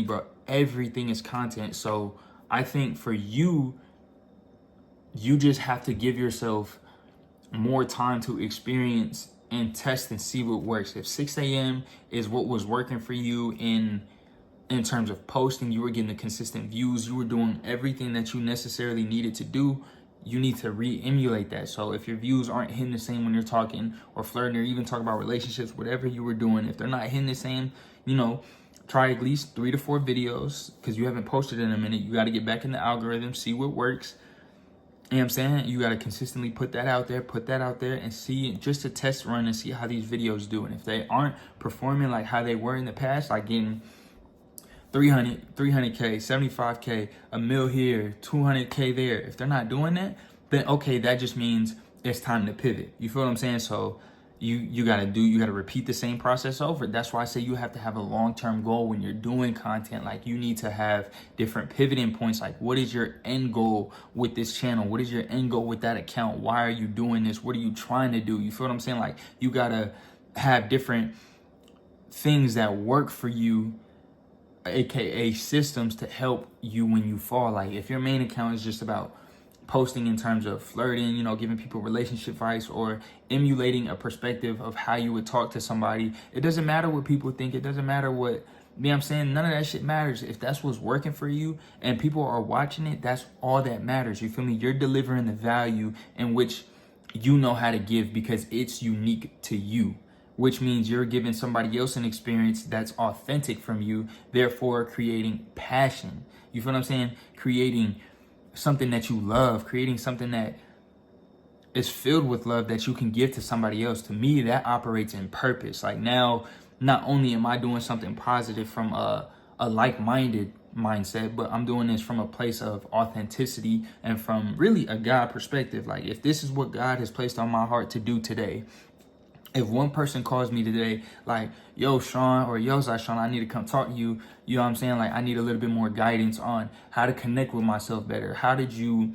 bro, everything is content. So I think for you, you just have to give yourself more time to experience and test and see what works. If 6 a.m. is what was working for you in terms of posting, you were getting the consistent views, you were doing everything that you necessarily needed to do, you need to re-emulate that. So if your views aren't hitting the same when you're talking or flirting or even talking about relationships, whatever you were doing, if they're not hitting the same, you know, try at least 3 to 4 videos, because you haven't posted in a minute. You got to get back in the algorithm, see what works. You know what I'm saying? You got to consistently put that out there and see, just to test run and see how these videos do. And if they aren't performing like how they were in the past, like getting 300K, 75K, a mil here, 200K there, if they're not doing that, then okay, that just means it's time to pivot. You feel what I'm saying? So you gotta repeat the same process over. That's why I say you have to have a long-term goal when you're doing content. Like, you need to have different pivoting points. Like, what is your end goal with this channel? What is your end goal with that account? Why are you doing this? What are you trying to do? You feel what I'm saying? Like, you gotta have different things that work for you, aka systems to help you when you fall. Like, if your main account is just about posting in terms of flirting, you know, giving people relationship advice or emulating a perspective of how you would talk to somebody, it doesn't matter what people think. It doesn't matter what, you know what I'm saying? None of that shit matters. If that's what's working for you and people are watching it, that's all that matters. You feel me? You're delivering the value in which you know how to give because it's unique to you, which means you're giving somebody else an experience that's authentic from you, therefore creating passion. You feel what I'm saying? Creating something that you love, creating something that is filled with love that you can give to somebody else. To me, that operates in purpose. Like, now, not only am I doing something positive from a like-minded mindset, but I'm doing this from a place of authenticity and from really a God perspective. Like, if this is what God has placed on my heart to do today, if one person calls me today, like, yo, Sean, or yo, Sean, I need to come talk to you. You know what I'm saying? Like, I need a little bit more guidance on how to connect with myself better. How do you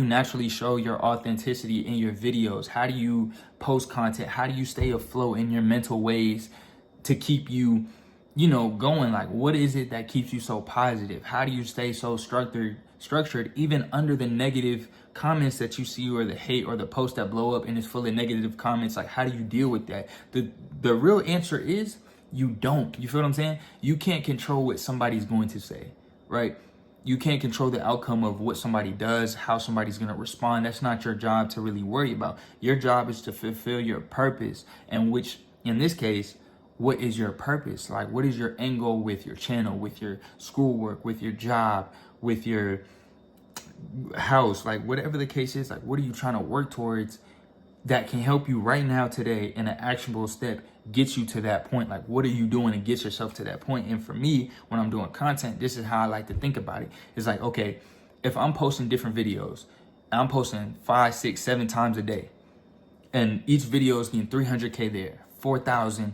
naturally show your authenticity in your videos? How do you post content? How do you stay afloat in your mental ways to keep you, you know, going? Like, what is it that keeps you so positive? How do you stay so structured even under the negative comments that you see, or the hate, or the post that blow up and it's full of negative comments? Like, how do you deal with that? The real answer is you don't. You feel what I'm saying? You can't control what somebody's going to say, right? You can't control the outcome of what somebody does, how somebody's going to respond. That's not your job to really worry about. Your job is to fulfill your purpose, and which, in this case, what is your purpose? Like, what is your end goal with your channel, with your schoolwork, with your job, with your house? Like, whatever the case is, like, what are you trying to work towards that can help you right now, today, in an actionable step, get you to that point? Like, what are you doing to get yourself to that point? And for me, when I'm doing content, this is how I like to think about it. It's like, okay, if I'm posting different videos, I'm posting 5, 6, 7 times a day, and each video is getting 300K there, 4,000,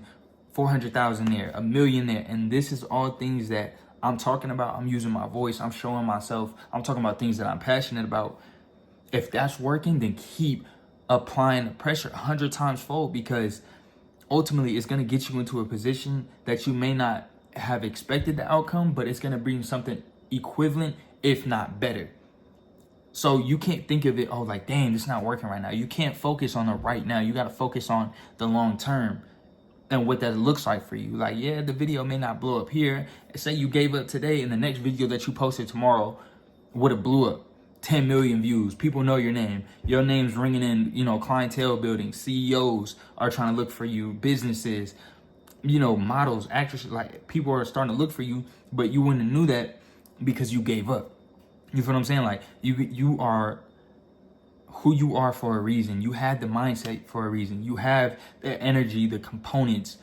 400,000 there, a million there, and this is all things that I'm talking about. I'm using my voice, I'm showing myself, I'm talking about things that I'm passionate about. If that's working, then keep applying the pressure 100 times fold, because ultimately it's going to get you into a position that you may not have expected the outcome, but it's going to bring something equivalent, if not better. So you can't think of it, oh, like, dang, this is not working right now. You can't focus on the right now. You got to focus on the long term and what that looks like for you. Like, yeah, the video may not blow up here. Say you gave up today, and the next video that you posted tomorrow would have blew up. 10 million views. People know your name. Your name's ringing in, you know, clientele building. CEOs are trying to look for you. Businesses, you know, models, actresses, like, people are starting to look for you, but you wouldn't have knew that because you gave up. You feel what I'm saying? Like, you are who you are for a reason. You had the mindset for a reason. You have the energy, the components,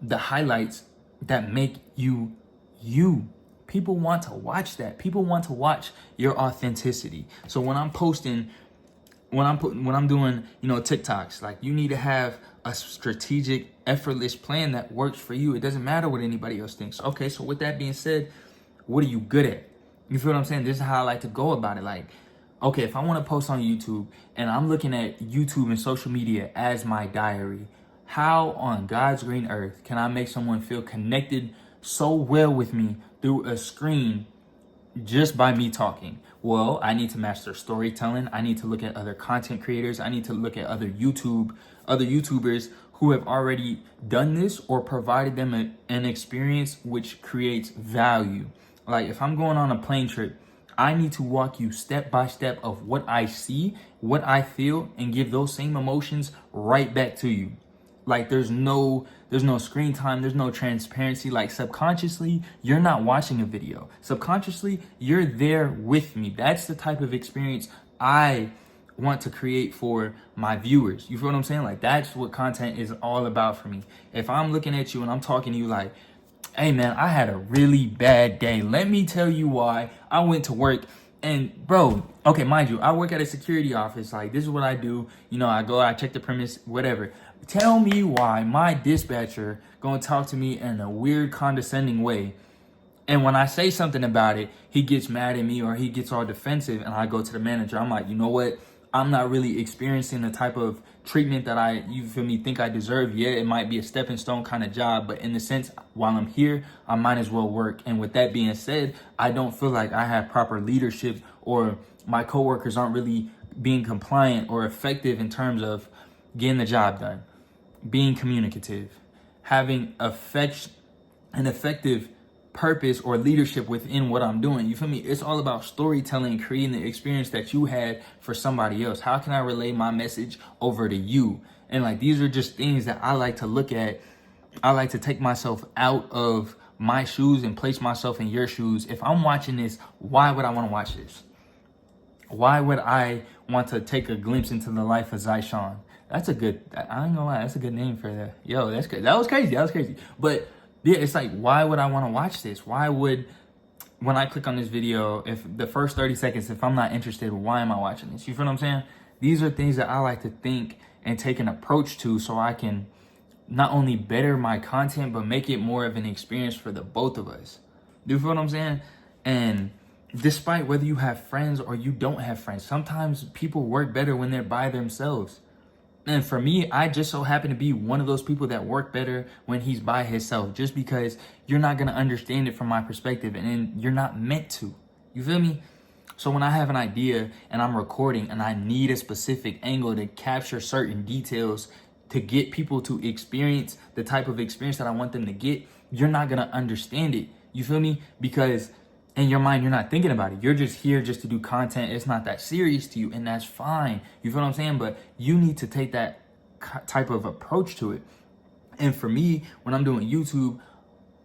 the highlights that make you you. People want to watch that. People want to watch your authenticity. So when I'm posting, when I'm doing, you know, TikToks, like, you need to have a strategic, effortless plan that works for you. It doesn't matter what anybody else thinks. Okay, so with that being said, what are you good at? You feel what I'm saying? This is how I like to go about it. Like, okay, if I want to post on YouTube and I'm looking at YouTube and social media as my diary, how on God's green earth can I make someone feel connected so well with me through a screen just by me talking. Well, I need to master storytelling. I need to look at other content creators. I need to look at other YouTubers who have already done this or provided them an experience which creates value. Like if I'm going on a plane trip, I need to walk you step by step of what I see, what I feel, and give those same emotions right back to you. Like there's no screen time, there's no transparency. Like subconsciously, you're not watching a video. Subconsciously, you're there with me. That's the type of experience I want to create for my viewers. You feel what I'm saying? Like that's what content is all about for me. If I'm looking at you and I'm talking to you like, hey man, I had a really bad day. Let me tell you why. I went to work and bro, okay, mind you, I work at a security office. Like this is what I do. You know, I go, I check the premise, whatever. Tell me why my dispatcher gonna talk to me in a weird condescending way. And when I say something about it, he gets mad at me or he gets all defensive and I go to the manager. I'm like, you know what? I'm not really experiencing the type of treatment that you feel me, think I deserve. Yeah, it might be a stepping stone kind of job, but in the sense, while I'm here, I might as well work. And with that being said, I don't feel like I have proper leadership or my coworkers aren't really being compliant or effective in terms of getting the job done, being communicative, having an effective purpose or leadership within what I'm doing. You feel me? It's all about storytelling, creating the experience that you had for somebody else. How can I relay my message over to you? And like these are just things that I like to look at. I like to take myself out of my shoes and place myself in your shoes. If I'm watching this, why would I want to watch this? Why would I want to take a glimpse into the life of Zyshawn? That's a good, I ain't gonna lie, that's a good name for that. Yo, that's good. That was crazy. But yeah, it's like, why would I want to watch this? Why would, when I click on this video, if the first 30 seconds, if I'm not interested, why am I watching this? You feel what I'm saying? These are things that I like to think and take an approach to so I can not only better my content, but make it more of an experience for the both of us. Do you feel what I'm saying? And despite whether you have friends or you don't have friends, sometimes people work better when they're by themselves. And for me, I just so happen to be one of those people that work better when he's by himself, just because you're not going to understand it from my perspective and you're not meant to. You feel me? So when I have an idea and I'm recording and I need a specific angle to capture certain details to get people to experience the type of experience that I want them to get, you're not going to understand it. You feel me? Because in your mind, you're not thinking about it. You're just here just to do content. It's not that serious to you, and that's fine. You feel what I'm saying? But you need to take that type of approach to it. And for me, when I'm doing YouTube,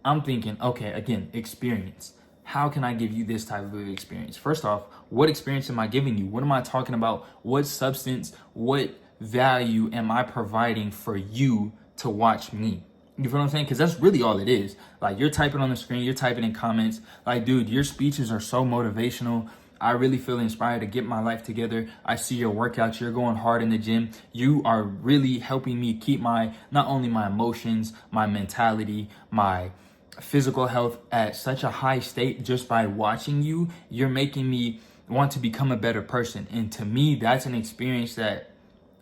I'm thinking, okay, again, experience. How can I give you this type of experience? First off, what experience am I giving you? What am I talking about? What substance, what value am I providing for you to watch me? You feel what I'm saying? Because that's really all it is. Like, you're typing on the screen, you're typing in comments. Like, dude, your speeches are so motivational. I really feel inspired to get my life together. I see your workouts. You're going hard in the gym. You are really helping me keep not only my emotions, my mentality, my physical health at such a high state just by watching you. You're making me want to become a better person. And to me, that's an experience that,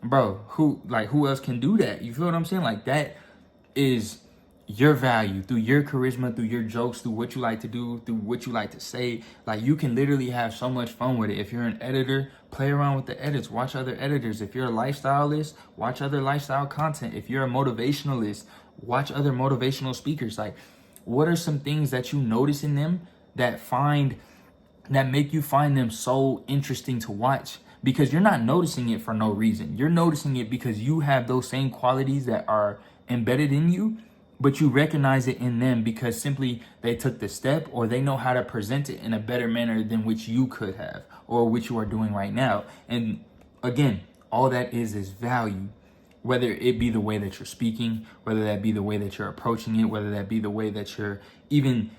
bro, who else can do that? You feel what I'm saying? Like, that is your value through your charisma, through your jokes, through what you like to do, through what you like to say. Like, you can literally have so much fun with it. If you're an editor, play around with the edits, watch other editors. If you're a lifestylist, watch other lifestyle content. If you're a motivationalist, watch other motivational speakers. Like, what are some things that you notice in them that make you find them so interesting to watch? Because you're not noticing it for no reason. You're noticing it because you have those same qualities that are embedded in you, but you recognize it in them because simply they took the step or they know how to present it in a better manner than which you could have or which you are doing right now. And again, all that is value, whether it be the way that you're speaking, whether that be the way that you're approaching it, whether that be the way that you're even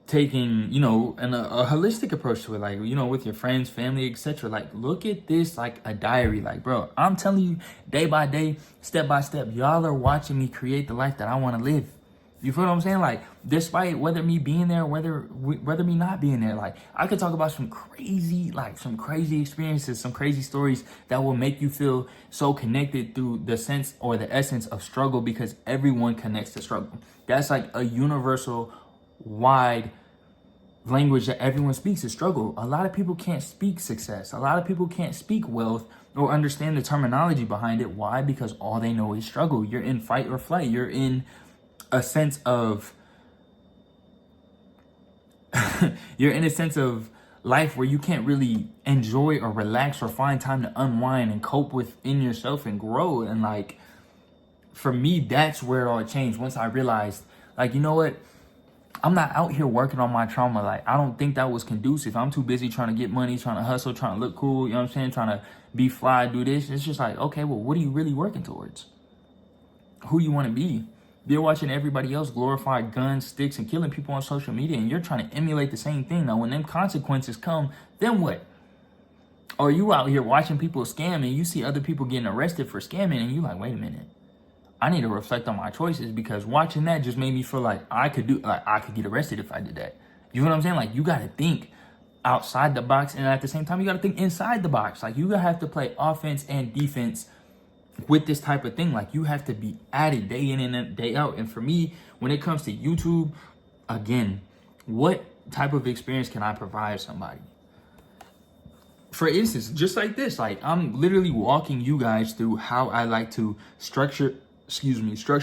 taking, a holistic approach to it, like, with your friends, family, etc. Like, look at this like a diary. Like, bro, I'm telling you, day by day, step by step, y'all are watching me create the life that I want to live. You feel what I'm saying? Like, despite whether me being there, whether me not being there, like, I could talk about some crazy experiences, some crazy stories that will make you feel so connected through the sense or the essence of struggle, because everyone connects to struggle. That's like a universal wide language that everyone speaks is struggle. A lot of people can't speak success. A lot of people can't speak wealth or understand the terminology behind it. Why? Because all they know is struggle. You're in fight or flight. You're in a sense of life where you can't really enjoy or relax or find time to unwind and cope within yourself and grow. And like, for me, that's where it all changed. Once I realized, like, you know what? I'm not out here working on my trauma. Like, I don't think that was conducive. I'm too busy trying to get money, trying to hustle, trying to look cool, you know what I'm saying? Trying to be fly, do this. It's just like, okay, well, what are you really working towards? Who you want to be? You're watching everybody else glorify guns, sticks, and killing people on social media, and you're trying to emulate the same thing. Now, when them consequences come, then what? Or you out here watching people scam, and you see other people getting arrested for scamming, and you like, wait a minute. I need to reflect on my choices, because watching that just made me feel like I could get arrested if I did that. You know what I'm saying? Like, you got to think outside the box, and at the same time, you got to think inside the box. Like, you have to play offense and defense with this type of thing. Like, you have to be at it day in and day out. And for me, when it comes to YouTube, again, what type of experience can I provide somebody? For instance, just like this, like, I'm literally walking you guys through how I like to structure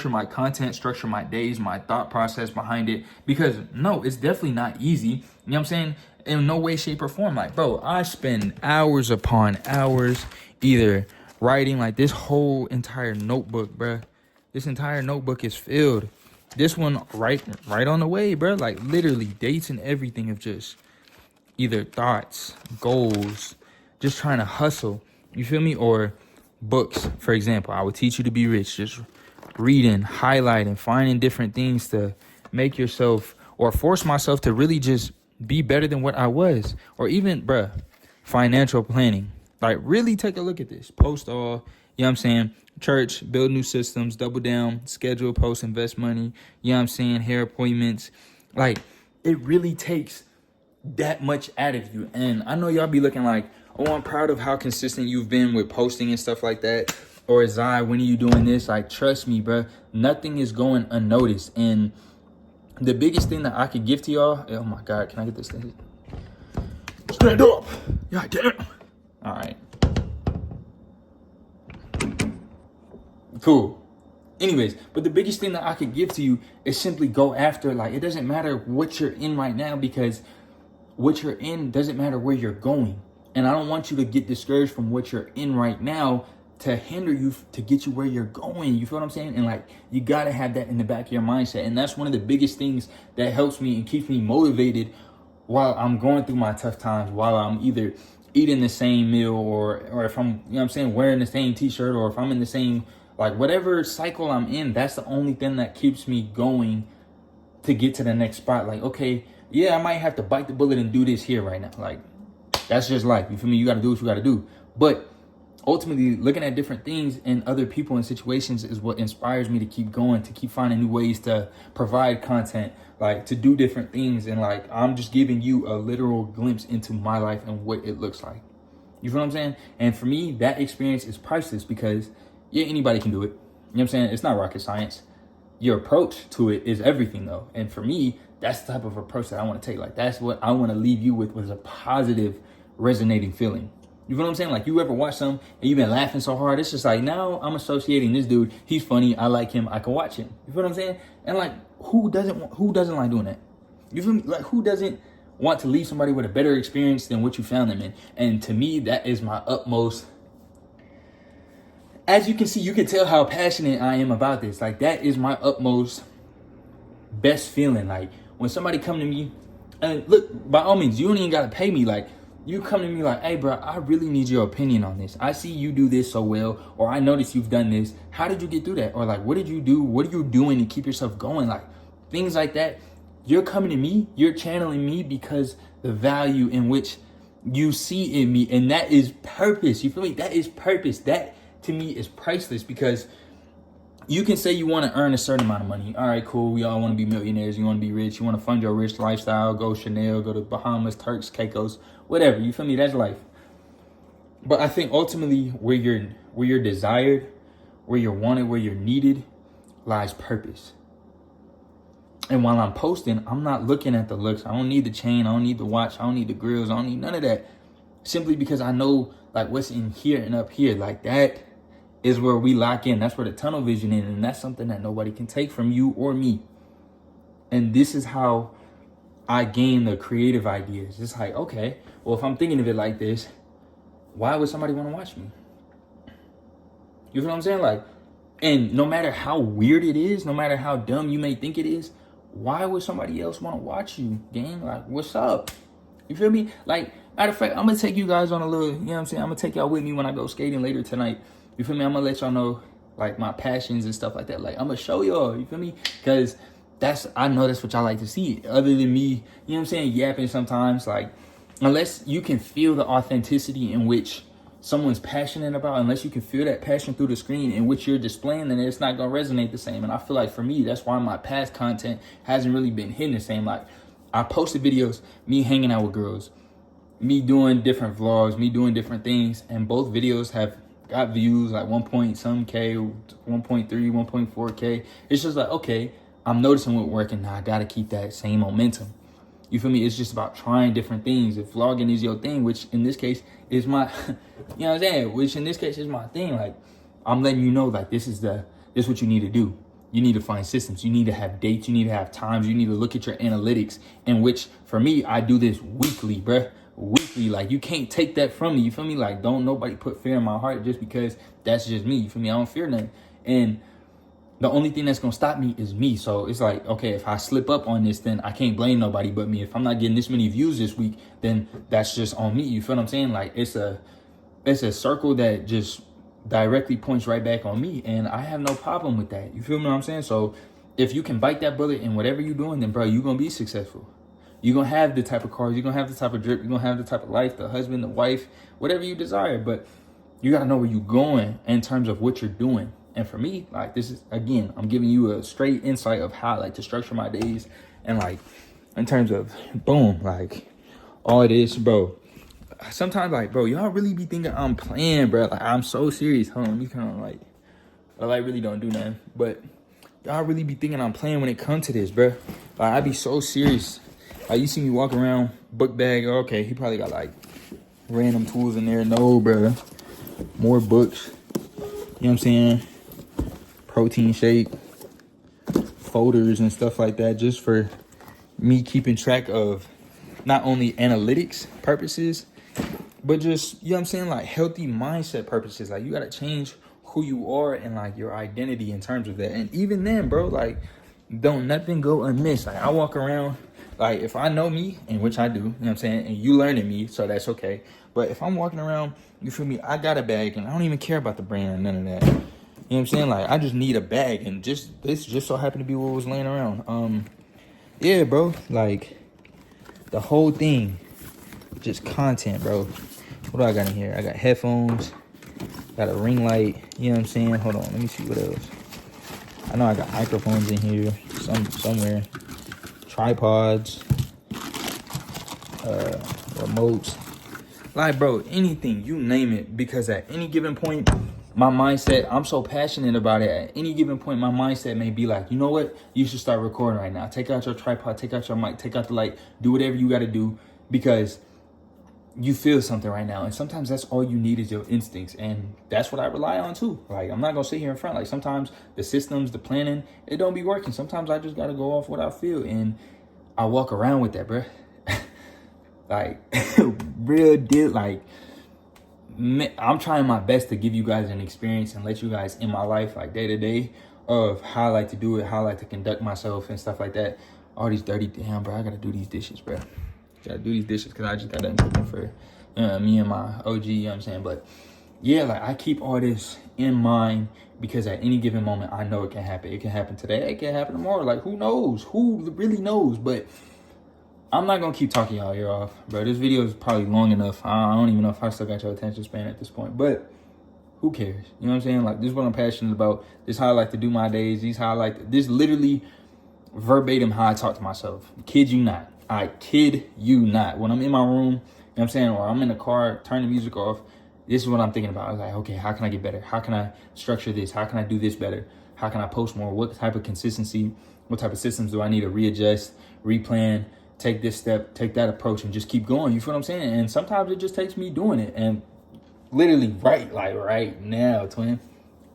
my content, structure my days, my thought process behind it. Because no, it's definitely not easy. You know what I'm saying? In no way, shape, or form. Like, bro, I spend hours upon hours either writing, like, this whole entire notebook, bro. This entire notebook is filled. This one right on the way, bro. Like, literally dates and everything of just either thoughts, goals, just trying to hustle. You feel me? Or books, for example. I would teach you to be rich. Just reading, highlighting, finding different things to make yourself, or force myself to really just be better than what I was. Or even, bruh, financial planning. Like, really take a look at this. Post all, you know what I'm saying? Church, build new systems, double down, schedule, post, invest money, you know what I'm saying? Hair appointments. Like, it really takes that much out of you. And I know y'all be looking like, oh, I'm proud of how consistent you've been with posting and stuff like that. Or Zai, when are you doing this? Like, trust me, bro, nothing is going unnoticed. And the biggest thing that I could give to y'all, oh my God, can I get this thing? Stand up. God damn. All right. Cool. Anyways, but the biggest thing that I could give to you is simply go after. Like, it doesn't matter what you're in right now, because what you're in doesn't matter where you're going. And I don't want you to get discouraged from what you're in right now to hinder you to get you where you're going. You feel what I'm saying? And like, you got to have that in the back of your mindset. And that's one of the biggest things that helps me and keeps me motivated while I'm going through my tough times, while I'm either eating the same meal, or if I'm, you know what I'm saying, wearing the same t-shirt, or if I'm in the same, like, whatever cycle I'm in. That's the only thing that keeps me going to get to the next spot. Like, okay, yeah, I might have to bite the bullet and do this here right now. Like, that's just life. You feel me? You got to do what you got to do. But ultimately, looking at different things and other people and situations is what inspires me to keep going, to keep finding new ways to provide content, like, to do different things. And like, I'm just giving you a literal glimpse into my life and what it looks like. You feel what I'm saying? And for me, that experience is priceless, because yeah, anybody can do it. You know what I'm saying? It's not rocket science. Your approach to it is everything, though. And for me, that's the type of approach that I want to take. Like, that's what I want to leave you with, was a positive, resonating feeling. You feel what I'm saying? Like, you ever watch something and you've been laughing so hard, it's just like, now I'm associating this dude. He's funny. I like him. I can watch him. You feel what I'm saying? And like, who doesn't like doing that? You feel me? Like, who doesn't want to leave somebody with a better experience than what you found them in? And to me, that is my utmost. As you can see, you can tell how passionate I am about this. Like, that is my utmost best feeling. Like, when somebody come to me, and look, by all means, you don't even got to pay me. Like, you come to me like, hey, bro, I really need your opinion on this. I see you do this so well, or I noticed you've done this. How did you get through that? Or like, what did you do? What are you doing to keep yourself going? Like, things like that. You're coming to me, you're channeling me, because the value in which you see in me, and that is purpose. You feel me? That is purpose. That to me is priceless, because you can say you want to earn a certain amount of money. All right, cool. We all want to be millionaires. You want to be rich. You want to fund your rich lifestyle. Go Chanel, go to Bahamas, Turks, Caicos, whatever. You feel me? That's life. But I think ultimately where you're desired, where you're wanted, where you're needed, lies purpose. And while I'm posting, I'm not looking at the looks. I don't need the chain. I don't need the watch. I don't need the grills. I don't need none of that. Simply because I know like what's in here and up here. Like that is where we lock in. That's where the tunnel vision is. And that's something that nobody can take from you or me. And this is how I gain the creative ideas. It's like, okay, well, if I'm thinking of it like this, why would somebody want to watch me? You feel what I'm saying? Like, and no matter how weird it is, no matter how dumb you may think it is, why would somebody else want to watch you, gang? Like, what's up? You feel me? Like, matter of fact, I'm going to take you guys on a little, you know what I'm saying? I'm going to take y'all with me when I go skating later tonight. You feel me? I'm going to let y'all know, like, my passions and stuff like that. Like, I'm going to show y'all, you feel me? Because I know that's what y'all like to see. Other than me, you know what I'm saying, yapping sometimes. Like, unless you can feel the authenticity in which someone's passionate about, unless you can feel that passion through the screen in which you're displaying, then it's not going to resonate the same. And I feel like for me, that's why my past content hasn't really been hitting the same. Like, I posted videos, me hanging out with girls, me doing different vlogs, me doing different things. And both videos have got views like 1 point some K, 1.3, 1.4K. It's just like, okay, I'm noticing what working now. I got to keep that same momentum. You feel me? It's just about trying different things. If vlogging is your thing, which in this case is my, you know what I'm saying? Which in this case is my thing. Like, I'm letting you know, like, this is what you need to do. You need to find systems. You need to have dates. You need to have times. You need to look at your analytics, in which for me, I do this weekly, bruh. Weekly. Like, you can't take that from me. You feel me? Like, don't nobody put fear in my heart just because that's just me. You feel me? I don't fear nothing. And the only thing that's going to stop me is me. So it's like, okay, if I slip up on this, then I can't blame nobody but me. If I'm not getting this many views this week, then that's just on me. You feel what I'm saying? Like, it's a circle that just directly points right back on me. And I have no problem with that. You feel me what I'm saying? So if you can bite that bullet in whatever you're doing, then, bro, you're going to be successful. You're going to have the type of cars. You're going to have the type of drip. You're going to have the type of life, the husband, the wife, whatever you desire. But you got to know where you're going in terms of what you're doing. And for me, like, this is, again, I'm giving you a straight insight of how I like to structure my days. And, like, in terms of, boom, like, all it is, bro. Sometimes, like, bro, y'all really be thinking I'm playing, bro. Like, I'm so serious. Hold on, you kind of, like, I, like, really don't do nothing. But y'all really be thinking I'm playing when it comes to this, bro. Like, I be so serious. Like, you see me walk around, book bag. Okay, he probably got, like, random tools in there. No, bro. More books. You know what I'm saying? Protein shake, folders and stuff like that, just for me keeping track of not only analytics purposes, but just, you know what I'm saying, like, healthy mindset purposes. Like, you got to change who you are and, like, your identity in terms of that. And even then, bro, like, don't nothing go amiss. Like, I walk around, like, if I know me, and which I do, you know what I'm saying, and you learning me, so that's okay. But if I'm walking around, you feel me, I got a bag, and I don't even care about the brand or none of that. You know what I'm saying? Like, I just need a bag, and this just so happened to be what was laying around. Yeah, bro. Like, the whole thing, just content, bro. What do I got in here? I got headphones, got a ring light. You know what I'm saying? Hold on, let me see what else. I know I got microphones in here, somewhere. Tripods, remotes. Like, bro, anything, you name it. Because at any given point, my mindset, I'm so passionate about it. At any given point, my mindset may be like, you know what? You should start recording right now. Take out your tripod, take out your mic, take out the light, do whatever you got to do, because you feel something right now. And sometimes that's all you need is your instincts. And that's what I rely on too. Like, I'm not going to sit here in front. Like, sometimes the systems, the planning, it don't be working. Sometimes I just got to go off what I feel. And I walk around with that, bro. Like, real deal. Like, I'm trying my best to give you guys an experience and let you guys in my life, like, day to day, of how I like to do it, how I like to conduct myself and stuff like that. All these dirty, damn, bro, I gotta do these dishes, bro. Gotta do these dishes because I just got done cooking for me and my OG, you know what I'm saying? But yeah, like, I keep all this in mind because at any given moment, I know it can happen. It can happen today, it can happen tomorrow. Like, who knows? Who really knows? But I'm not gonna keep talking y'all ear off, bro. This video is probably long enough. I don't even know if I still got your attention span at this point, but who cares? You know what I'm saying? Like, this is what I'm passionate about. This is how I like to do my days. This literally verbatim how I talk to myself. Kid you not. I kid you not. When I'm in my room, you know what I'm saying, or I'm in the car, turn the music off, this is what I'm thinking about. I was like, okay, how can I get better? How can I structure this? How can I do this better? How can I post more? What type of consistency? What type of systems do I need to readjust, replan, take this step, take that approach, and just keep going? You feel what I'm saying? And sometimes it just takes me doing it. And literally right now, twin.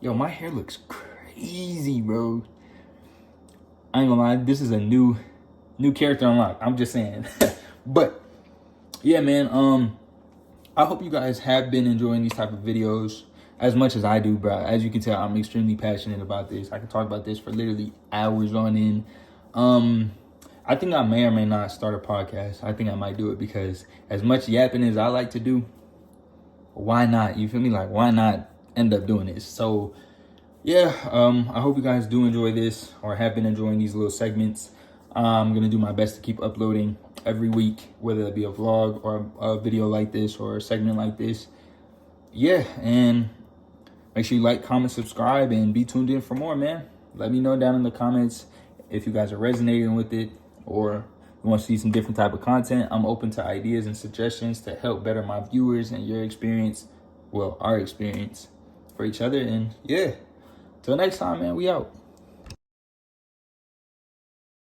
Yo, my hair looks crazy, bro. I ain't gonna lie, this is a new character unlock. I'm just saying. But yeah, man, I hope you guys have been enjoying these type of videos as much as I do, bro. As you can tell, I'm extremely passionate about this. I can talk about this for literally hours on end. I think I may or may not start a podcast. I think I might do it because as much yapping as I like to do, why not? You feel me? Like, why not end up doing this? So yeah, I hope you guys do enjoy this or have been enjoying these little segments. I'm going to do my best to keep uploading every week, whether it be a vlog or a video like this or a segment like this. Yeah, and make sure you like, comment, subscribe, and be tuned in for more, man. Let me know down in the comments if you guys are resonating with it or you want to see some different type of content. I'm open to ideas and suggestions to help better my viewers and your experience, well, our experience for each other. And yeah, till next time, man, we out.